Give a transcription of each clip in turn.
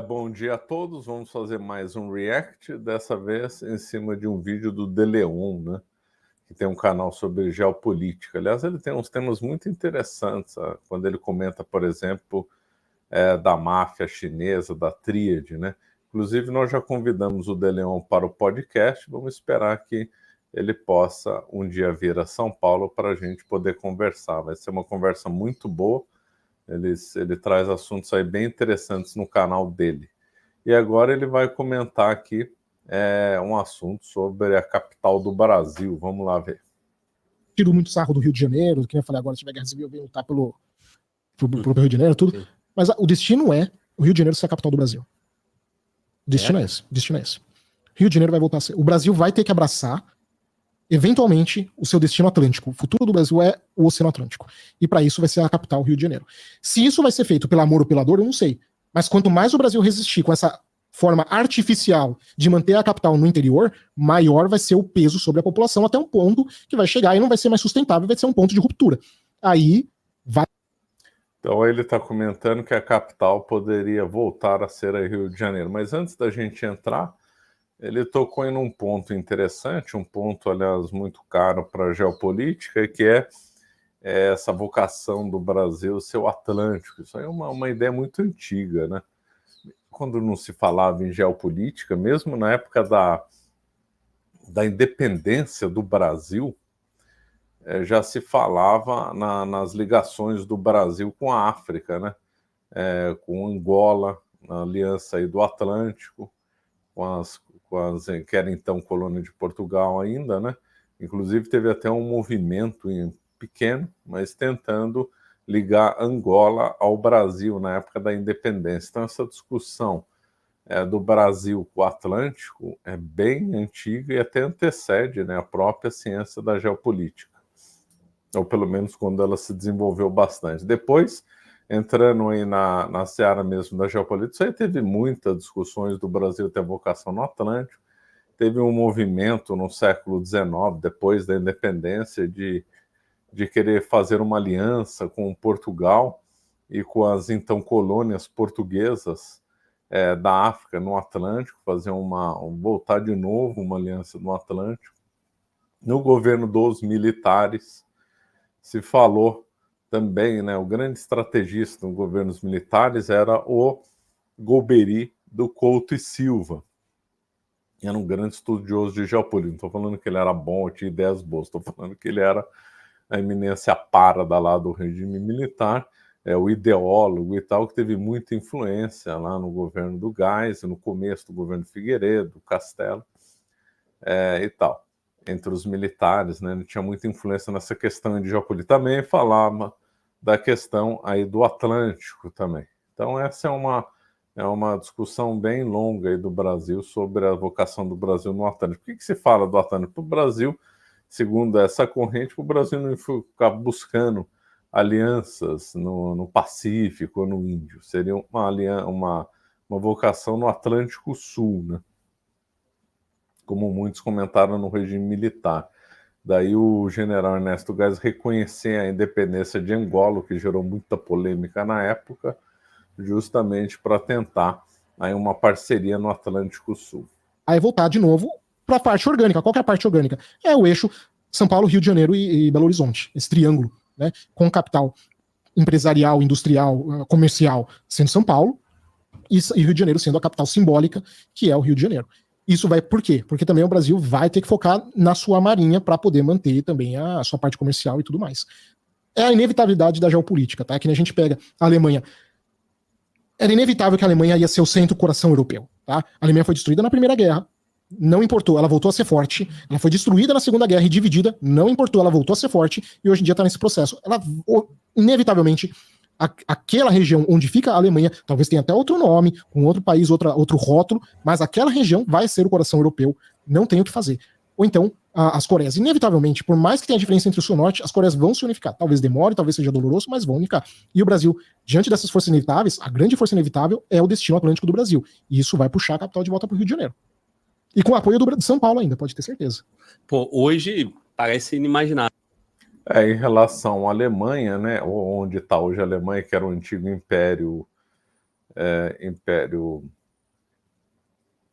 Bom dia a todos. Vamos fazer mais um react, dessa vez em cima de um vídeo do De Leon, né? Que tem um canal sobre geopolítica. Aliás, ele tem uns temas muito interessantes, quando ele comenta, por exemplo, da máfia chinesa, da tríade, né? Inclusive, nós já convidamos o De Leon para o podcast. Vamos esperar que ele possa um dia vir a São Paulo para a gente poder conversar. Vai ser uma conversa muito boa. Ele traz assuntos aí bem interessantes no canal dele. E agora ele vai comentar aqui um assunto sobre a capital do Brasil. Vamos lá ver. Tiro muito sarro do Rio de Janeiro, que eu falei agora, se tiver guerra civil, eu venho lutar pelo Rio de Janeiro, tudo. Mas o destino é o Rio de Janeiro ser a capital do Brasil. O destino é esse. O destino é esse. Rio de Janeiro vai voltar a ser. O Brasil vai ter que abraçar, eventualmente, o seu destino atlântico. O futuro do Brasil é o Oceano Atlântico. E para isso vai ser a capital, Rio de Janeiro. Se isso vai ser feito pelo amor ou pela dor, eu não sei. Mas quanto mais o Brasil resistir com essa forma artificial de manter a capital no interior, maior vai ser o peso sobre a população, até um ponto que vai chegar e não vai ser mais sustentável, vai ser um ponto de ruptura. Aí vai... Então ele está comentando que a capital poderia voltar a ser a Rio de Janeiro. Mas antes da gente entrar, ele tocou em um ponto interessante, um ponto, aliás, muito caro para a geopolítica, que é essa vocação do Brasil ser o Atlântico. Isso aí é uma ideia muito antiga, né? Quando não se falava em geopolítica, mesmo na época da independência do Brasil, já se falava nas ligações do Brasil com a África, né? Com Angola, na aliança aí do Atlântico, com as que era então colônia de Portugal ainda, né? Inclusive teve até um movimento pequeno, mas tentando ligar Angola ao Brasil na época da independência. Então essa discussão do Brasil com o Atlântico é bem antiga e até antecede, né, a própria ciência da geopolítica, ou pelo menos quando ela se desenvolveu bastante. Depois, entrando aí na seara mesmo da geopolítica, isso aí teve muitas discussões do Brasil ter vocação no Atlântico. Teve um movimento no século XIX, depois da independência, de querer fazer uma aliança com Portugal e com as então colônias portuguesas da África no Atlântico, fazer voltar de novo uma aliança no Atlântico. No governo dos militares se falou também, né, o grande estrategista nos governos militares era o Golbery do Couto e Silva. Era um grande estudioso de geopolítica. Não estou falando que ele era bom, tinha ideias boas, estou falando que ele era a eminência parda lá do regime militar, o ideólogo e tal, que teve muita influência lá no governo do Geisel, no começo do governo Figueiredo, Castelo e tal, entre os militares, né? Ele tinha muita influência nessa questão de geopolítica. Também falava da questão aí do Atlântico também. Então essa é uma discussão bem longa aí do Brasil sobre a vocação do Brasil no Atlântico. O que se fala do Atlântico? Para o Brasil, segundo essa corrente, o Brasil não ficar buscando alianças no Pacífico ou no Índio. Seria uma vocação no Atlântico Sul, né? Como muitos comentaram no regime militar. Daí o general Ernesto Geisel reconhecer a independência de Angola, o que gerou muita polêmica na época, justamente para tentar aí uma parceria no Atlântico Sul. Aí voltar de novo para a parte orgânica. Qual que é a parte orgânica? É o eixo São Paulo, Rio de Janeiro e Belo Horizonte, esse triângulo, né? Com capital empresarial, industrial, comercial sendo São Paulo e Rio de Janeiro sendo a capital simbólica, que é o Rio de Janeiro. Isso vai por quê? Porque também o Brasil vai ter que focar na sua marinha para poder manter também a sua parte comercial e tudo mais. É a inevitabilidade da geopolítica, tá? Que nem a gente pega a Alemanha. Era inevitável que a Alemanha ia ser o centro coração europeu, tá? A Alemanha foi destruída na Primeira Guerra, não importou, ela voltou a ser forte, ela foi destruída na Segunda Guerra e dividida, não importou, ela voltou a ser forte e hoje em dia está nesse processo. Ela, inevitavelmente, aquela região onde fica a Alemanha, talvez tenha até outro nome, com outro país, outro rótulo, mas aquela região vai ser o coração europeu, não tem o que fazer. Ou então, as Coreias, inevitavelmente, por mais que tenha diferença entre o sul e o norte, as Coreias vão se unificar. Talvez demore, talvez seja doloroso, mas vão unificar. E o Brasil, diante dessas forças inevitáveis, a grande força inevitável é o destino atlântico do Brasil. E isso vai puxar a capital de volta para o Rio de Janeiro. E com o apoio de São Paulo ainda, pode ter certeza. Pô, hoje parece inimaginável. Em relação à Alemanha, né, onde está hoje a Alemanha, que era o antigo império Império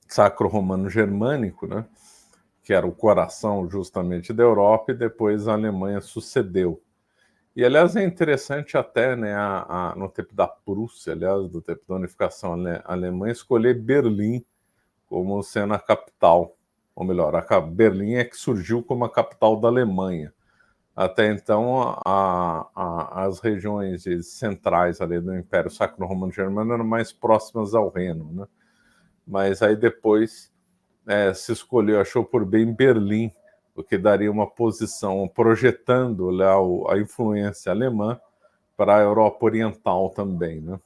Sacro-Romano-Germânico, né, que era o coração justamente da Europa, e depois a Alemanha sucedeu. E, aliás, é interessante até, né, no tempo da Prússia, aliás, do tempo da unificação alemã, escolher Berlim como sendo a capital. Ou melhor, Berlim é que surgiu como a capital da Alemanha. Até então, as regiões centrais ali do Império Sacro-Romano-Germânico eram mais próximas ao Reno, né? Mas aí depois se escolheu, achou por bem Berlim, o que daria uma posição projetando lá a influência alemã para a Europa Oriental também, né?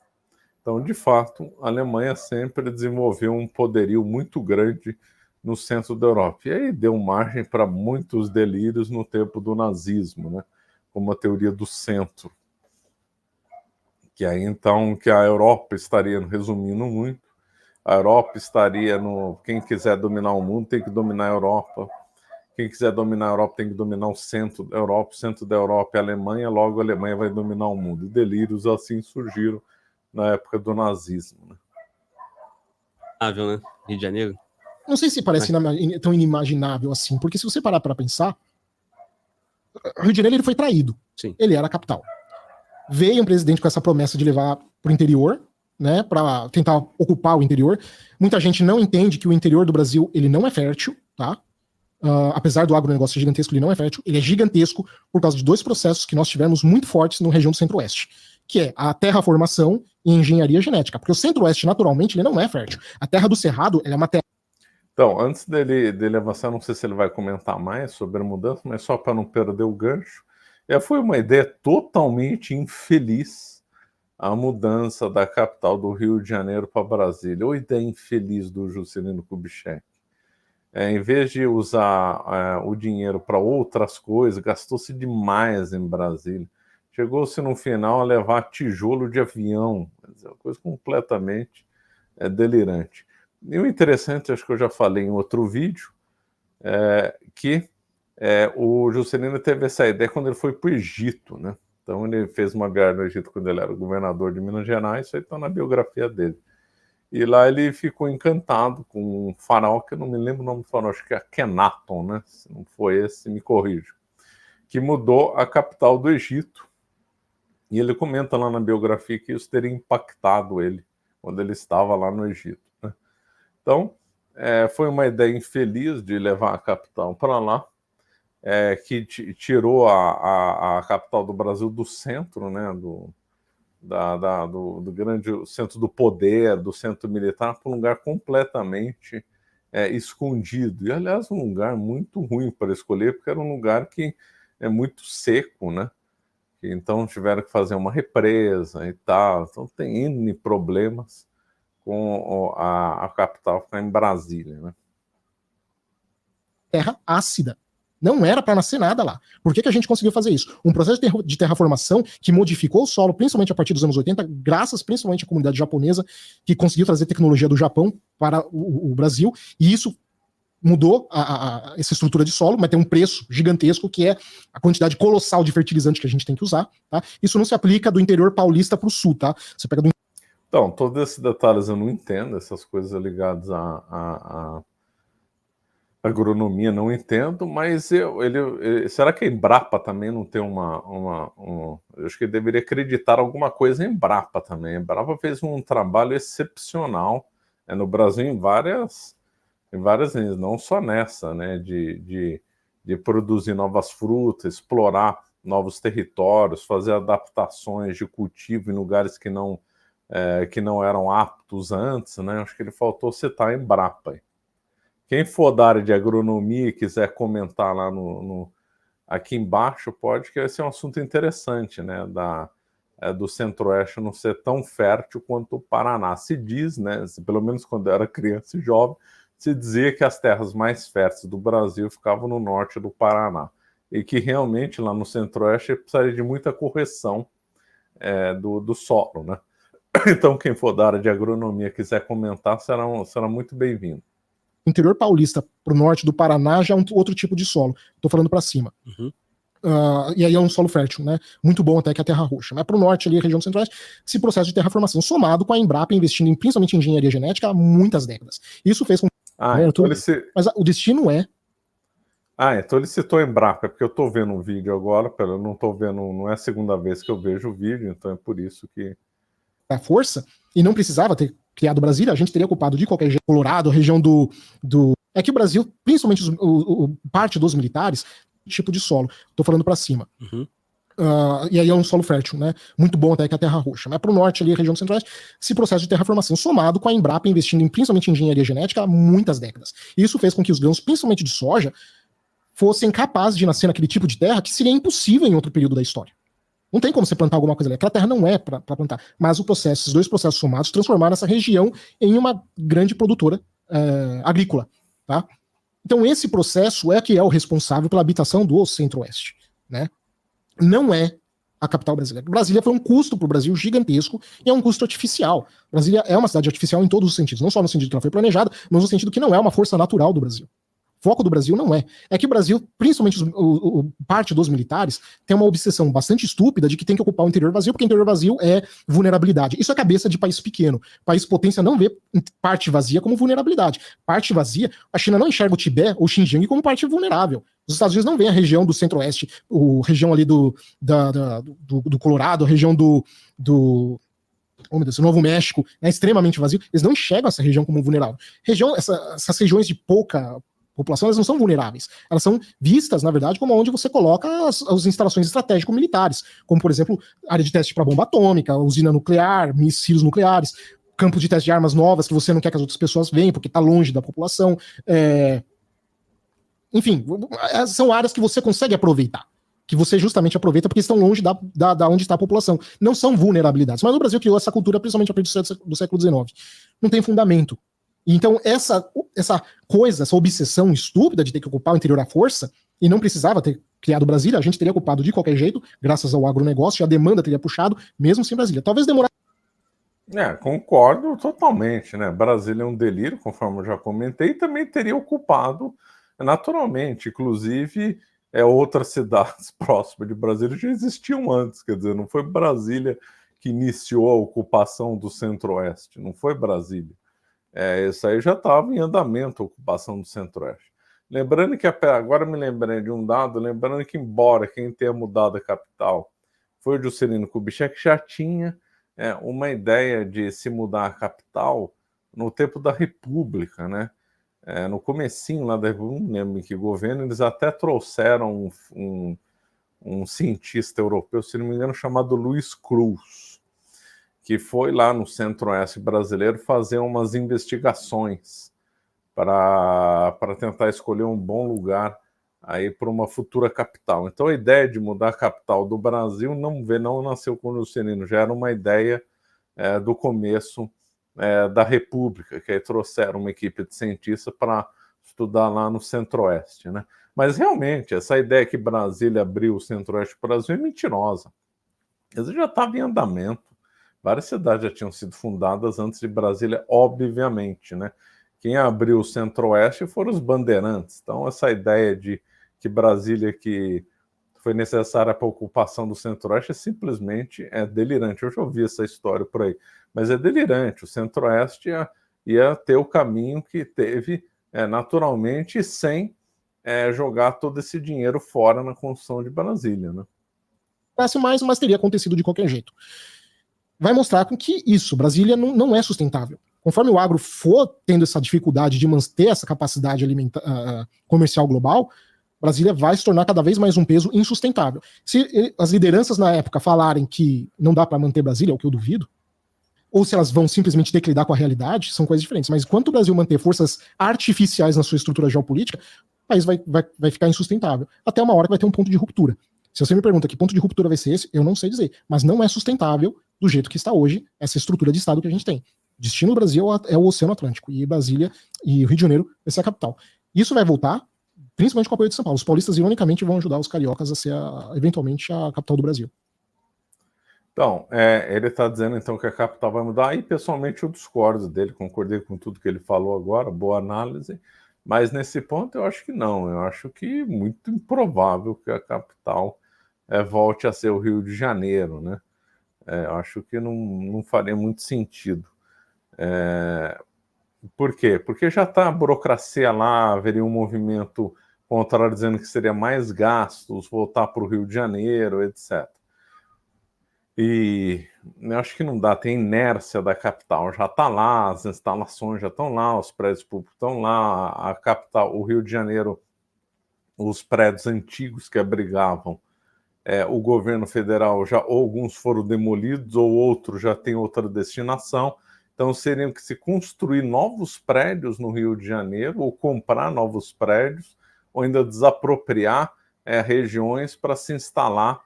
Então, de fato, a Alemanha sempre desenvolveu um poderio muito grande no centro da Europa. E aí deu margem para muitos delírios no tempo do nazismo, né? Como a teoria do centro. Que aí, então, que a Europa estaria, resumindo muito, a Europa estaria no... Quem quiser dominar o mundo tem que dominar a Europa. Quem quiser dominar a Europa tem que dominar o centro da Europa. O centro da Europa é a Alemanha, logo a Alemanha vai dominar o mundo. E delírios assim surgiram na época do nazismo, né? Né? Rio de Janeiro. Não sei se parece tão inimaginável assim, porque se você parar para pensar, o Rio de Janeiro ele foi traído. Sim. Ele era a capital. Veio um presidente com essa promessa de levar para o interior, né, para tentar ocupar o interior. Muita gente não entende que o interior do Brasil ele não é fértil, tá? Apesar do agronegócio ser gigantesco, ele não é fértil. Ele é gigantesco por causa de dois processos que nós tivemos muito fortes na região do Centro-Oeste, que é a terraformação e engenharia genética. Porque o Centro-Oeste, naturalmente, ele não é fértil. A terra do Cerrado, ela é uma terra... Então, antes dele avançar, não sei se ele vai comentar mais sobre a mudança, mas só para não perder o gancho, foi uma ideia totalmente infeliz a mudança da capital do Rio de Janeiro para Brasília. Ou ideia infeliz do Juscelino Kubitschek. Em vez de usar o dinheiro para outras coisas, gastou-se demais em Brasília. Chegou-se no final a levar tijolo de avião, uma coisa completamente delirante. E o interessante, acho que eu já falei em outro vídeo, que o Juscelino teve essa ideia quando ele foi para o Egito, né? Então ele fez uma viagem no Egito quando ele era governador de Minas Gerais, isso aí está na biografia dele. E lá ele ficou encantado com um faraó, que eu não me lembro o nome do faraó, acho que é Akhenaton, né? Se não foi esse, me corrijo. Que mudou a capital do Egito. E ele comenta lá na biografia que isso teria impactado ele quando ele estava lá no Egito, né? Então, foi uma ideia infeliz de levar a capital para lá, que tirou a capital do Brasil do centro, né? Do grande centro do poder, do centro militar, para um lugar completamente escondido. E, aliás, um lugar muito ruim para escolher, porque era um lugar que é muito seco, né? Então tiveram que fazer uma represa e tal. Então tem N problemas com a capital ficar em Brasília, né? Terra ácida. Não era para nascer nada lá. Por que a gente conseguiu fazer isso? Um processo de terraformação que modificou o solo, principalmente a partir dos anos 80, graças principalmente à comunidade japonesa, que conseguiu trazer tecnologia do Japão para o Brasil, e isso mudou essa estrutura de solo, mas tem um preço gigantesco, que é a quantidade colossal de fertilizante que a gente tem que usar, tá? Isso não se aplica do interior paulista para o sul, tá? Você pega do... Então, todos esses detalhes eu não entendo, essas coisas ligadas a agronomia não entendo, mas será que a Embrapa também não tem eu acho que ele deveria acreditar alguma coisa em Embrapa também. A Embrapa fez um trabalho excepcional no Brasil em várias linhas, não só nessa, né, de produzir novas frutas, explorar novos territórios, fazer adaptações de cultivo em lugares que não eram aptos antes, né? Acho que ele faltou citar a Embrapa. Quem for da área de agronomia e quiser comentar lá aqui embaixo, pode, que esse é um assunto interessante, né? Do Centro-Oeste não ser tão fértil quanto o Paraná. Se diz, né? Pelo menos quando eu era criança e jovem, se dizia que as terras mais férteis do Brasil ficavam no norte do Paraná. E que realmente lá no Centro-Oeste precisaria de muita correção do solo, né? Então, quem for da área de agronomia quiser comentar, será muito bem-vindo. Interior paulista para o norte do Paraná já é um outro tipo de solo. Estou falando para cima. Uhum. E aí é um solo fértil, né? Muito bom até que a terra roxa. Mas para o norte, ali, a região do centro-oeste, esse processo de terraformação, somado com a Embrapa investindo principalmente em engenharia genética há muitas décadas. Isso fez com que... Então Mas o destino é... então ele citou Embrapa, porque eu estou vendo um vídeo agora, eu não estou vendo, não é a segunda vez que eu vejo o vídeo, então é por isso que... A força, e não precisava ter criado Brasília, a gente teria ocupado de qualquer jeito Colorado, a região do... É que o Brasil, principalmente parte dos militares, tipo de solo. Tô falando para cima. Uhum. E aí é um solo fértil, né? Muito bom até que a terra roxa. Mas para o norte, ali, a região do centro-oeste, esse processo de terraformação, somado com a Embrapa investindo principalmente em engenharia genética há muitas décadas. Isso fez com que os grãos, principalmente de soja, fossem capazes de nascer naquele tipo de terra que seria impossível em outro período da história. Não tem como você plantar alguma coisa ali. Aquela terra não é para plantar. Mas esses dois processos somados transformaram essa região em uma grande produtora agrícola, tá? Então esse processo é que é o responsável pela habitação do centro-oeste, né? Não é a capital brasileira. Brasília foi um custo para o Brasil gigantesco e é um custo artificial. Brasília é uma cidade artificial em todos os sentidos, não só no sentido que ela foi planejada, mas no sentido que não é uma força natural do Brasil. O foco do Brasil não é. É que o Brasil, principalmente parte dos militares, tem uma obsessão bastante estúpida de que tem que ocupar o interior vazio, porque o interior vazio é vulnerabilidade. Isso é cabeça de país pequeno. País potência não vê parte vazia como vulnerabilidade. Parte vazia, a China não enxerga o Tibete ou Xinjiang como parte vulnerável. Os Estados Unidos não veem a região do centro-oeste, a região ali do Colorado, a região do oh, meu Deus, o Novo México é extremamente vazio. Eles não enxergam essa região como vulnerável. Essas regiões de pouca população, elas não são vulneráveis. Elas são vistas, na verdade, como onde você coloca as instalações estratégicos-militares, como, por exemplo, área de teste para bomba atômica, usina nuclear, mísseis nucleares, campo de teste de armas novas que você não quer que as outras pessoas venham, porque está longe da população. Enfim, são áreas que você consegue aproveitar, que você justamente aproveita porque estão longe da onde está a população. Não são vulnerabilidades. Mas o Brasil criou essa cultura, principalmente a partir do século XIX. Não tem fundamento. Então, essa obsessão estúpida de ter que ocupar o interior à força, e não precisava ter criado Brasília, a gente teria ocupado de qualquer jeito, graças ao agronegócio, e a demanda teria puxado, mesmo sem Brasília. Talvez demorasse. Concordo totalmente, né? Brasília é um delírio, conforme eu já comentei, e também teria ocupado naturalmente. Inclusive, outras cidades próximas de Brasília já existiam antes, quer dizer, não foi Brasília que iniciou a ocupação do centro-oeste, não foi Brasília. Isso aí já estava em andamento, a ocupação do centro-oeste. Lembrando que, agora me lembrei de um dado, lembrando que, embora quem tenha mudado a capital foi o Juscelino Kubitschek, já tinha uma ideia de se mudar a capital no tempo da República, né? No comecinho lá da República, não lembro em que governo, eles até trouxeram um cientista europeu, se não me engano, chamado Luiz Cruz, que foi lá no centro-oeste brasileiro fazer umas investigações para tentar escolher um bom lugar aí para uma futura capital. Então a ideia de mudar a capital do Brasil não nasceu com o Juscelino, já era uma ideia do começo da República, que aí trouxeram uma equipe de cientistas para estudar lá no centro-oeste, né? Mas realmente, essa ideia que Brasília abriu o centro-oeste do Brasil é mentirosa. Ele já estava em andamento. Várias cidades já tinham sido fundadas antes de Brasília, obviamente, né? Quem abriu o centro-oeste foram os bandeirantes. Então, essa ideia de que Brasília que foi necessária para a ocupação do centro-oeste simplesmente delirante. Eu já ouvi essa história por aí, mas é delirante. O centro-oeste ia ter o caminho que teve naturalmente, sem jogar todo esse dinheiro fora na construção de Brasília, né? Mas teria acontecido de qualquer jeito. Vai mostrar com que Brasília não é sustentável. Conforme o agro for tendo essa dificuldade de manter essa capacidade comercial global, Brasília vai se tornar cada vez mais um peso insustentável. Se as lideranças na época falarem que não dá para manter Brasília, o que eu duvido, ou se elas vão simplesmente ter que lidar com a realidade, são coisas diferentes. Mas enquanto o Brasil manter forças artificiais na sua estrutura geopolítica, o país vai ficar insustentável. Até uma hora que vai ter um ponto de ruptura. Se você me pergunta que ponto de ruptura vai ser esse, eu não sei dizer. Mas não é sustentável do jeito que está hoje essa estrutura de Estado que a gente tem. O destino do Brasil é o Oceano Atlântico, e Brasília e o Rio de Janeiro vai ser a capital. Isso vai voltar, principalmente com o apoio de São Paulo. Os paulistas, ironicamente, vão ajudar os cariocas a ser, eventualmente, a capital do Brasil. Então, ele está dizendo então que a capital vai mudar, e pessoalmente eu discordo dele, concordei com tudo que ele falou agora, boa análise, Mas nesse ponto eu acho que não, eu acho que é muito improvável que a capital volte a ser o Rio de Janeiro, né? Eu acho que não faria muito sentido. Por quê? Porque já está a burocracia lá, haveria um movimento contrário dizendo que seria mais gastos, voltar para o Rio de Janeiro, etc. E eu acho que não dá, tem inércia da capital, já está lá, as instalações já estão lá, os prédios públicos estão lá, a capital, o Rio de Janeiro, os prédios antigos que abrigavam o governo federal, já ou alguns foram demolidos, ou outros já têm outra destinação. Então, seriam que se construir novos prédios no Rio de Janeiro, ou comprar novos prédios, ou ainda desapropriar regiões para se instalar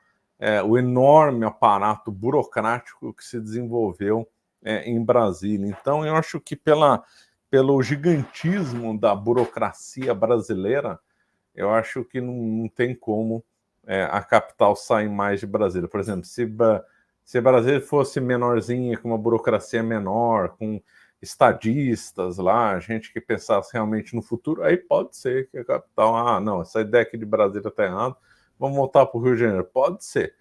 o enorme aparato burocrático que se desenvolveu em Brasília. Então, eu acho que pelo gigantismo da burocracia brasileira, eu acho que não tem como a capital sair mais de Brasília. Por exemplo, se Brasília fosse menorzinha, com uma burocracia menor, com estadistas lá, gente que pensasse realmente no futuro, aí pode ser que a capital, não, essa ideia aqui de Brasília está errada, vamos voltar para o Rio de Janeiro. Pode ser.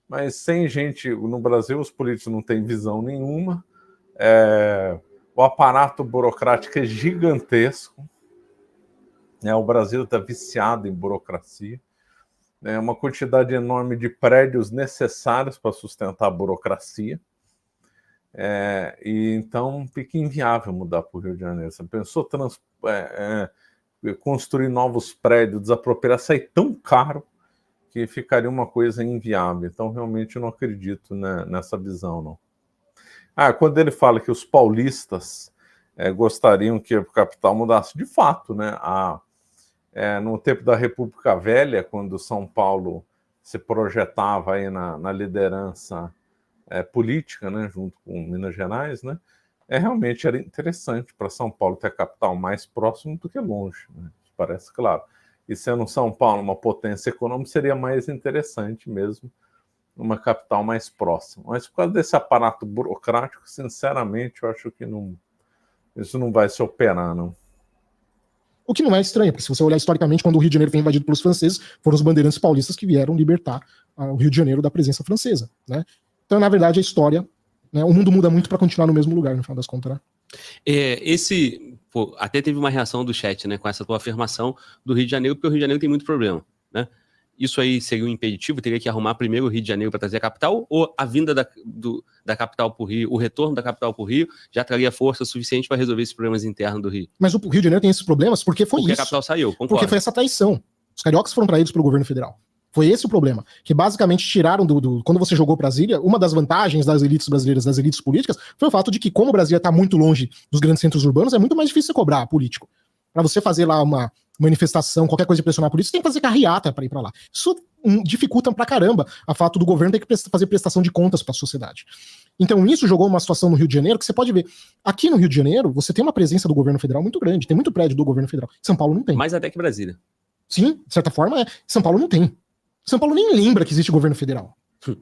Mas sem gente, no Brasil os políticos não têm visão nenhuma, o aparato burocrático é gigantesco, o Brasil está viciado em burocracia, uma quantidade enorme de prédios necessários para sustentar a burocracia, e então fica inviável mudar para o Rio de Janeiro. Você pensou construir novos prédios, desapropriar, sair tão caro que ficaria uma coisa inviável. Então, realmente, eu não acredito nessa visão, não. Quando ele fala que os paulistas gostariam que a capital mudasse, de fato, né? No tempo da República Velha, quando São Paulo se projetava aí na liderança política, né, junto com Minas Gerais, né, realmente era interessante para São Paulo ter a capital mais próximo do que longe, né, parece claro. E sendo São Paulo uma potência econômica, seria mais interessante mesmo uma capital mais próxima. Mas por causa desse aparato burocrático, sinceramente, eu acho que isso não vai se operar, não. O que não é estranho, porque se você olhar historicamente, quando o Rio de Janeiro foi invadido pelos franceses, foram os bandeirantes paulistas que vieram libertar o Rio de Janeiro da presença francesa, né? Então, na verdade, a história, né, o mundo muda muito para continuar no mesmo lugar, no final das contas, né? Até teve uma reação do chat, né, com essa tua afirmação do Rio de Janeiro, porque o Rio de Janeiro tem muito problema, né? Isso aí seria um impeditivo? Teria que arrumar primeiro o Rio de Janeiro para trazer a capital? Ou a vinda da capital para o Rio, o retorno da capital para o Rio, já traria força suficiente para resolver esses problemas internos do Rio? Mas o Rio de Janeiro tem esses problemas porque foi porque isso. Porque a capital saiu, concordo. Porque foi essa traição. Os cariocas foram traídos pelo governo federal. Foi esse o problema. Que basicamente tiraram quando você jogou Brasília, uma das vantagens das elites brasileiras, das elites políticas, foi o fato de que, como Brasília está muito longe dos grandes centros urbanos, é muito mais difícil você cobrar político. Para você fazer lá uma manifestação, qualquer coisa de pressionar político, você tem que fazer carreata para ir para lá. Isso dificulta pra caramba a fato do governo ter que fazer prestação de contas para a sociedade. Então isso jogou uma situação no Rio de Janeiro que você pode ver. Aqui no Rio de Janeiro, você tem uma presença do governo federal muito grande, tem muito prédio do governo federal. São Paulo não tem. Mais até que Brasília. Sim, de certa forma, São Paulo não tem. São Paulo nem lembra que existe governo federal.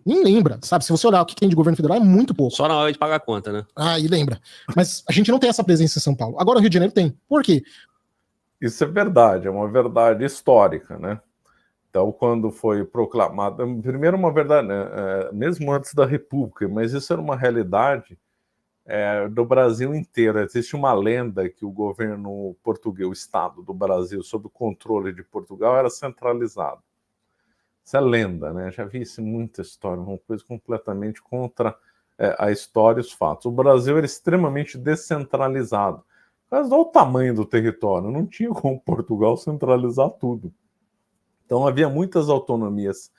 Nem lembra, sabe? Se você olhar o que tem de governo federal, é muito pouco. Só na hora de pagar a conta, né? E lembra. Mas a gente não tem essa presença em São Paulo. Agora o Rio de Janeiro tem. Por quê? Isso é verdade, é uma verdade histórica, né? Então, quando foi proclamada, primeiro uma verdade, mesmo antes da República, mas isso era uma realidade do Brasil inteiro. Existe uma lenda que o governo português, o Estado do Brasil, sob o controle de Portugal, era centralizado. Isso é lenda, né? Já vi isso em muita história, uma coisa completamente contra a história e os fatos. O Brasil era extremamente descentralizado. Mas olha o tamanho do território, não tinha como Portugal centralizar tudo. Então havia muitas autonomias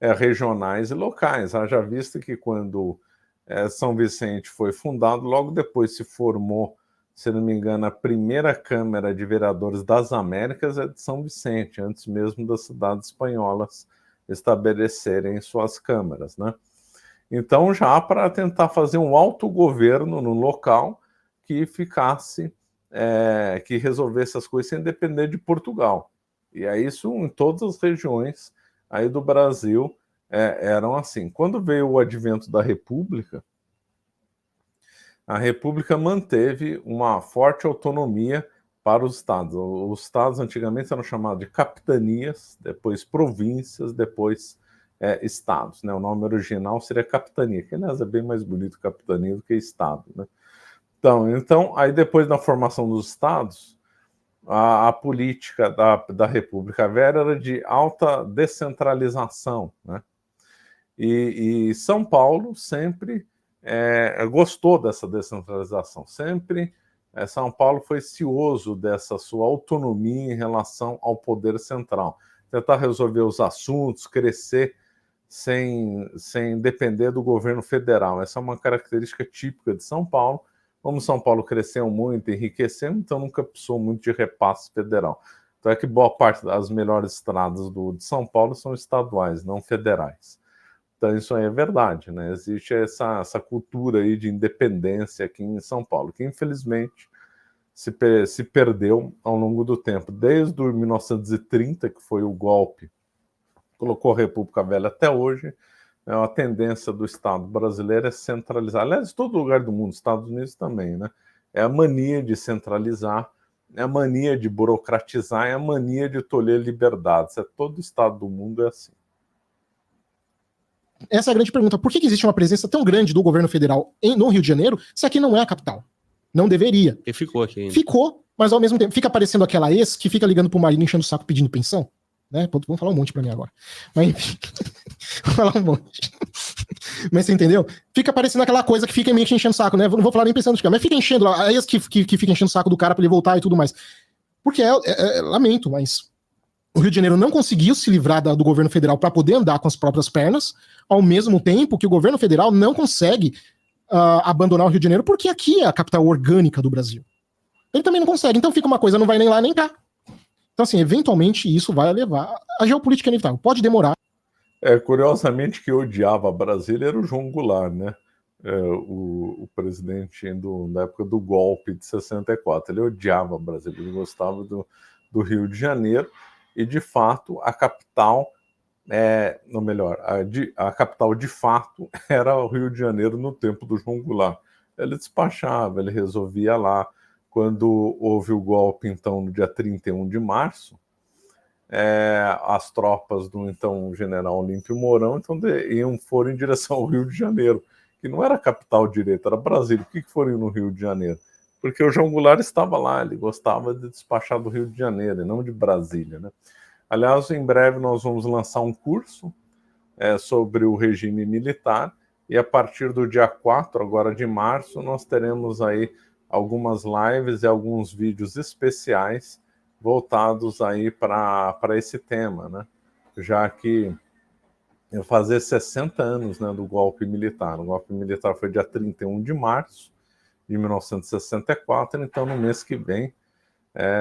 regionais e locais. Haja vista que quando São Vicente foi fundado, logo depois se formou, se não me engano, a primeira Câmara de Vereadores das Américas é de São Vicente, antes mesmo das cidades espanholas estabelecerem suas câmaras, né? Então, já para tentar fazer um autogoverno no local que ficasse, que resolvesse as coisas sem depender de Portugal. E aí isso em todas as regiões aí do Brasil eram assim. Quando veio o advento da República, a República manteve uma forte autonomia para os estados. Os estados antigamente eram chamados de capitanias, depois províncias, depois estados, né? O nome original seria capitania, que aliás é bem mais bonito capitania do que estado, né? Então, aí depois da formação dos estados, a política da República Velha era de alta descentralização, né? E São Paulo sempre gostou dessa descentralização, sempre São Paulo foi cioso dessa sua autonomia em relação ao poder central, tentar resolver os assuntos, crescer sem depender do governo federal. Essa é uma característica típica de São Paulo. Como São Paulo cresceu muito, enriqueceu, então nunca precisou muito de repasse federal. Então é que boa parte das melhores estradas de São Paulo são estaduais, não federais. Então isso aí é verdade, né? Existe essa cultura aí de independência aqui em São Paulo, que infelizmente se perdeu ao longo do tempo. Desde 1930, que foi o golpe, colocou a República Velha até hoje, a tendência do Estado brasileiro é centralizar. Aliás, todo lugar do mundo, Estados Unidos também, né? É a mania de centralizar, é a mania de burocratizar, é a mania de tolher liberdades. Todo Estado do mundo é assim. Essa é a grande pergunta. Por que existe uma presença tão grande do governo federal no Rio de Janeiro, se aqui não é a capital? Não deveria. Porque ficou aqui ainda. Ficou, mas ao mesmo tempo fica parecendo aquela ex que fica ligando pro marido enchendo o saco pedindo pensão. Né? Vamos falar um monte pra mim agora. Mas enfim, vou falar um monte. Mas você entendeu? Fica parecendo aquela coisa que fica meio que enchendo o saco, né? Não vou falar nem pensando no cara, mas fica enchendo, a ex que fica enchendo o saco do cara pra ele voltar e tudo mais. Porque lamento, mas o Rio de Janeiro não conseguiu se livrar do governo federal para poder andar com as próprias pernas, ao mesmo tempo que o governo federal não consegue abandonar o Rio de Janeiro, porque aqui é a capital orgânica do Brasil. Ele também não consegue, então fica uma coisa, não vai nem lá nem cá. Então, assim, eventualmente isso vai levar a geopolítica inevitável. Pode demorar. Curiosamente, que odiava Brasília era o João Goulart, né? O presidente da época do golpe de 64. Ele odiava Brasília, ele gostava do Rio de Janeiro, e de fato a capital, ou melhor, a capital de fato era o Rio de Janeiro no tempo do João Goulart. Ele despachava, ele resolvia lá. Quando houve o golpe, então, no dia 31 de março, as tropas do então general Olímpio Mourão foram em direção ao Rio de Janeiro, que não era a capital direita, era Brasília. Por que foram no Rio de Janeiro? Porque o João Goulart estava lá, ele gostava de despachar do Rio de Janeiro, e não de Brasília, né? Aliás, em breve nós vamos lançar um curso sobre o regime militar, e a partir do dia 4, agora de março, nós teremos aí algumas lives e alguns vídeos especiais voltados aí para esse tema, né? Já que eu fazer 60 anos, né, do golpe militar. O golpe militar foi dia 31 de março de 1964, então no mês que vem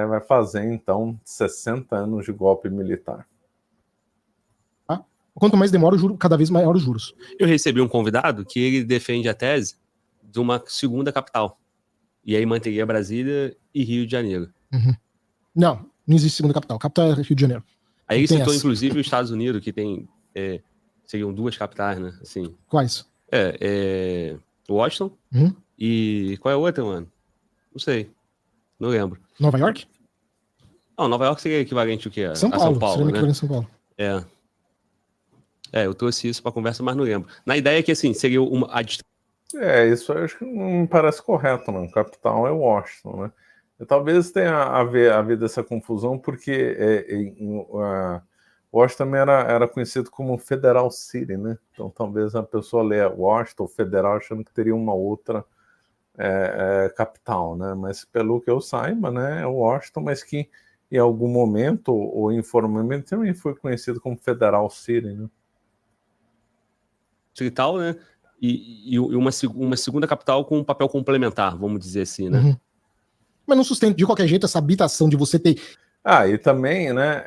vai fazer, então, 60 anos de golpe militar. Quanto mais demora, o juro, cada vez maior os juros. Eu recebi um convidado que ele defende a tese de uma segunda capital. E aí manteria Brasília e Rio de Janeiro. Uhum. Não existe segunda capital. Capital é Rio de Janeiro. Aí ele citou, inclusive, os Estados Unidos, que tem... seriam duas capitais, né? Assim, quais? Washington. E qual é a outra, mano? Não sei. Não lembro. Nova York? Não, Nova York seria equivalente ao quê? São Paulo. São Paulo, seria né? equivalente a São Paulo. Eu trouxe isso pra conversa, mas não lembro. Na ideia é que, assim, seria isso eu acho que não me parece correto, não. Capital é Washington, né? Talvez tenha havido essa confusão, porque Washington também era conhecido como Federal City, né? Então talvez a pessoa leia Washington Federal achando que teria uma outra capital, né? Mas pelo que eu saiba, né, é Washington, mas que em algum momento, ou informalmente, também foi conhecido como Federal City, né? Tal, né? E uma segunda capital com um papel complementar, vamos dizer assim, né? Uhum. Mas não sustenta de qualquer jeito essa habitação de você ter... E também, né,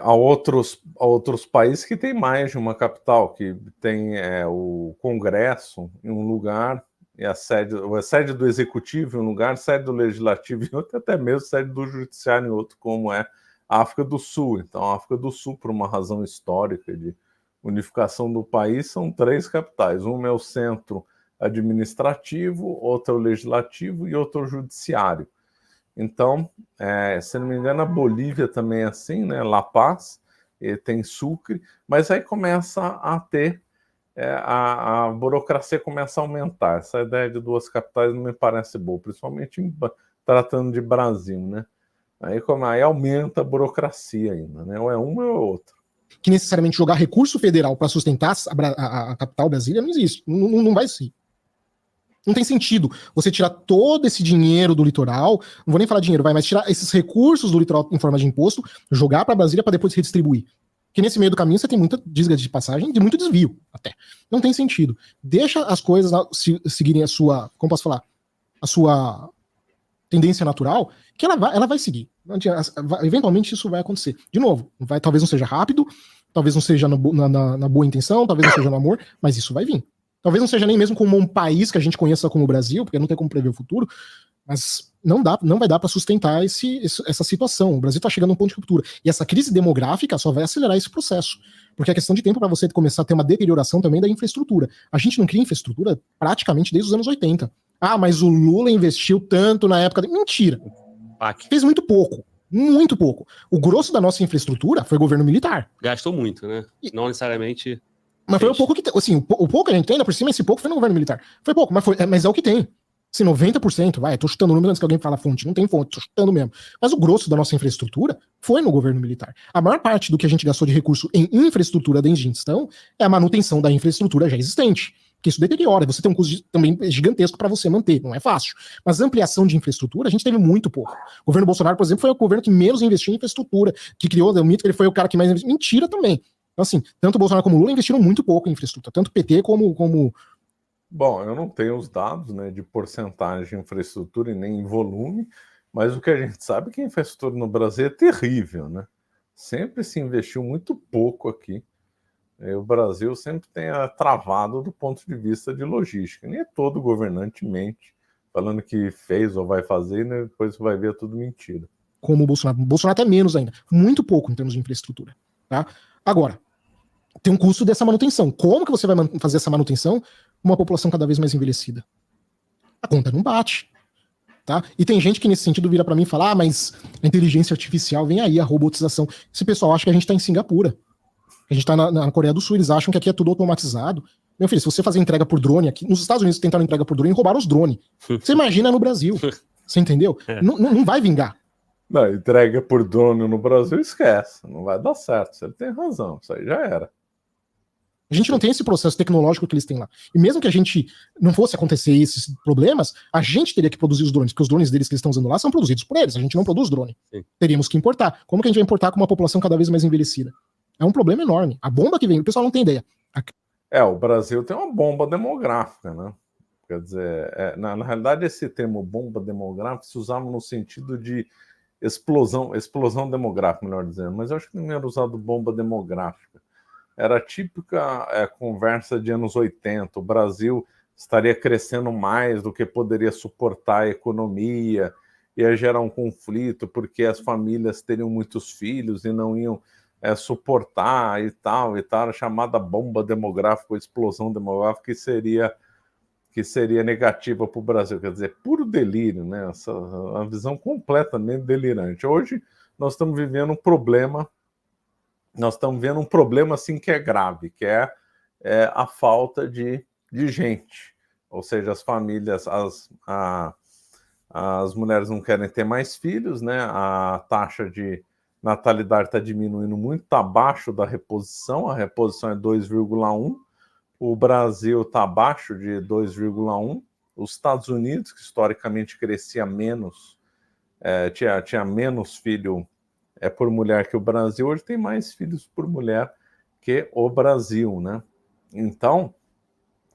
há outros países que têm mais de uma capital, que tem o Congresso em um lugar, e a sede do Executivo em um lugar, a sede do Legislativo em outro, até mesmo a sede do Judiciário em outro, como é a África do Sul. Então, a África do Sul, por uma razão histórica de unificação do país, são 3 capitais. Uma é o centro administrativo, outro é o legislativo e outro é o judiciário. Então, se não me engano, a Bolívia também é assim, né? La Paz, tem Sucre, mas aí começa a ter, a burocracia começa a aumentar. Essa ideia de 2 capitais não me parece boa, principalmente tratando de Brasil, né? Aí aumenta a burocracia ainda, né? Ou é uma ou é outra. Que necessariamente jogar recurso federal para sustentar a capital Brasília não existe, não vai ser. Não tem sentido você tirar todo esse dinheiro do litoral, não vou nem falar dinheiro, mas tirar esses recursos do litoral em forma de imposto, jogar para Brasília para depois redistribuir. Porque nesse meio do caminho você tem muita diga de passagem, de muito desvio até. Não tem sentido. Deixa as coisas seguirem a sua, como posso falar, a sua tendência natural, que ela vai seguir. Eventualmente isso vai acontecer. De novo, talvez não seja rápido, talvez não seja na boa intenção, talvez não seja no amor, mas isso vai vir. Talvez não seja nem mesmo como um país que a gente conheça como o Brasil, porque não tem como prever o futuro, mas não vai dar para sustentar essa situação. O Brasil está chegando a um ponto de ruptura. E essa crise demográfica só vai acelerar esse processo. Porque é questão de tempo para você começar a ter uma deterioração também da infraestrutura. A gente não cria infraestrutura praticamente desde os anos 80. Ah, mas o Lula investiu tanto na época... Mentira. Fez muito pouco. Muito pouco. O grosso da nossa infraestrutura foi governo militar. Gastou muito, né? Não necessariamente... Mas foi o pouco que tem. Assim, o pouco que a gente tem, ainda por cima, esse pouco foi no governo militar. Foi pouco, mas é o que tem. Se 90%, tô chutando o número antes que alguém fala fonte, não tem fonte, tô chutando mesmo. Mas o grosso da nossa infraestrutura foi no governo militar. A maior parte do que a gente gastou de recurso em infraestrutura de gestão é a manutenção da infraestrutura já existente. Porque isso deteriora, você tem um custo também gigantesco para você manter, não é fácil. Mas ampliação de infraestrutura, a gente teve muito pouco. O governo Bolsonaro, por exemplo, foi o governo que menos investiu em infraestrutura, que criou o mito que ele foi o cara que mais investiu. Mentira também. Então, assim, tanto o Bolsonaro como o Lula investiram muito pouco em infraestrutura, tanto o PT como... Bom, eu não tenho os dados, né, de porcentagem de infraestrutura e nem em volume, mas o que a gente sabe é que a infraestrutura no Brasil é terrível, né? Sempre se investiu muito pouco aqui. O Brasil sempre tem travado do ponto de vista de logística. Nem é todo governante mente, falando que fez ou vai fazer, né, depois vai ver tudo mentira. Como o Bolsonaro. O Bolsonaro até menos ainda. Muito pouco em termos de infraestrutura. Tá? Agora, tem um custo dessa manutenção. Como que você vai fazer essa manutenção com uma população cada vez mais envelhecida? A conta não bate. Tá? E tem gente que nesse sentido vira para mim e fala, mas a inteligência artificial, vem aí, a robotização. Esse pessoal acha que a gente tá em Singapura. A gente tá na Coreia do Sul, eles acham que aqui é tudo automatizado. Meu filho, se você fazer entrega por drone aqui, nos Estados Unidos tentaram entrega por drone e roubaram os drones. Você imagina no Brasil. Você entendeu? Não vai vingar. Não, entrega por drone no Brasil, esquece. Não vai dar certo. Ele tem razão. Isso aí já era. A gente não tem esse processo tecnológico que eles têm lá. E mesmo que a gente não fosse acontecer esses problemas, a gente teria que produzir os drones, porque os drones deles que eles estão usando lá são produzidos por eles. A gente não produz drone. Sim. Teríamos que importar. Como que a gente vai importar com uma população cada vez mais envelhecida? É um problema enorme. A bomba que vem, o pessoal não tem ideia. O Brasil tem uma bomba demográfica, né? Quer dizer, na realidade, esse termo bomba demográfica se usava no sentido de explosão demográfica, melhor dizendo, mas eu acho que não era usado bomba demográfica. Era a típica conversa de anos 80, o Brasil estaria crescendo mais do que poderia suportar a economia, ia gerar um conflito porque as famílias teriam muitos filhos e não iam suportar e tal, a chamada bomba demográfica, ou explosão demográfica, que seria negativa para o Brasil. Quer dizer, puro delírio, né? Uma visão completamente delirante. Hoje nós estamos vivendo um problema, assim que é grave, que é a falta de gente. Ou seja, as famílias, as mulheres não querem ter mais filhos, né? A taxa de natalidade está diminuindo muito, está abaixo da reposição, a reposição é 2,1, o Brasil está abaixo de 2,1, os Estados Unidos, que historicamente crescia menos, tinha menos filho por mulher que o Brasil, hoje tem mais filhos por mulher que o Brasil, né? Então,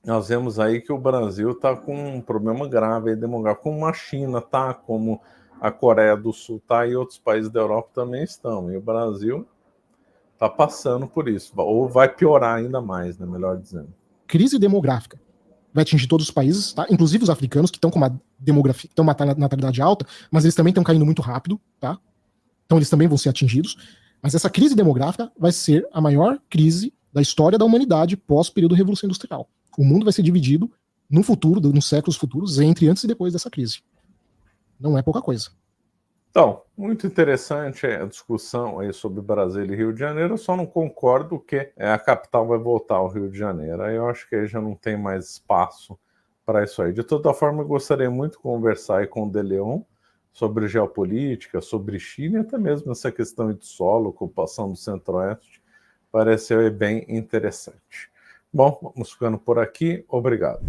nós vemos aí que o Brasil está com um problema grave demográfico, como a China está, como a Coreia do Sul está e outros países da Europa também estão. E o Brasil está passando por isso, ou vai piorar ainda mais, né, melhor dizendo. Crise demográfica vai atingir todos os países, tá? Inclusive os africanos, que estão com uma demografia, que estão com uma natalidade alta, mas eles também estão caindo muito rápido, tá? Então eles também vão ser atingidos. Mas essa crise demográfica vai ser a maior crise da história da humanidade pós-período Revolução Industrial. O mundo vai ser dividido no futuro, nos séculos futuros, entre antes e depois dessa crise. Não é pouca coisa. Então, muito interessante a discussão aí sobre Brasília e Rio de Janeiro. Eu só não concordo que a capital vai voltar ao Rio de Janeiro. Aí eu acho que aí já não tem mais espaço para isso aí. De toda forma, eu gostaria muito de conversar aí com o De Leon sobre geopolítica, sobre China e até mesmo essa questão de solo, ocupação do Centro-Oeste. Pareceu bem interessante. Bom, vamos ficando por aqui. Obrigado.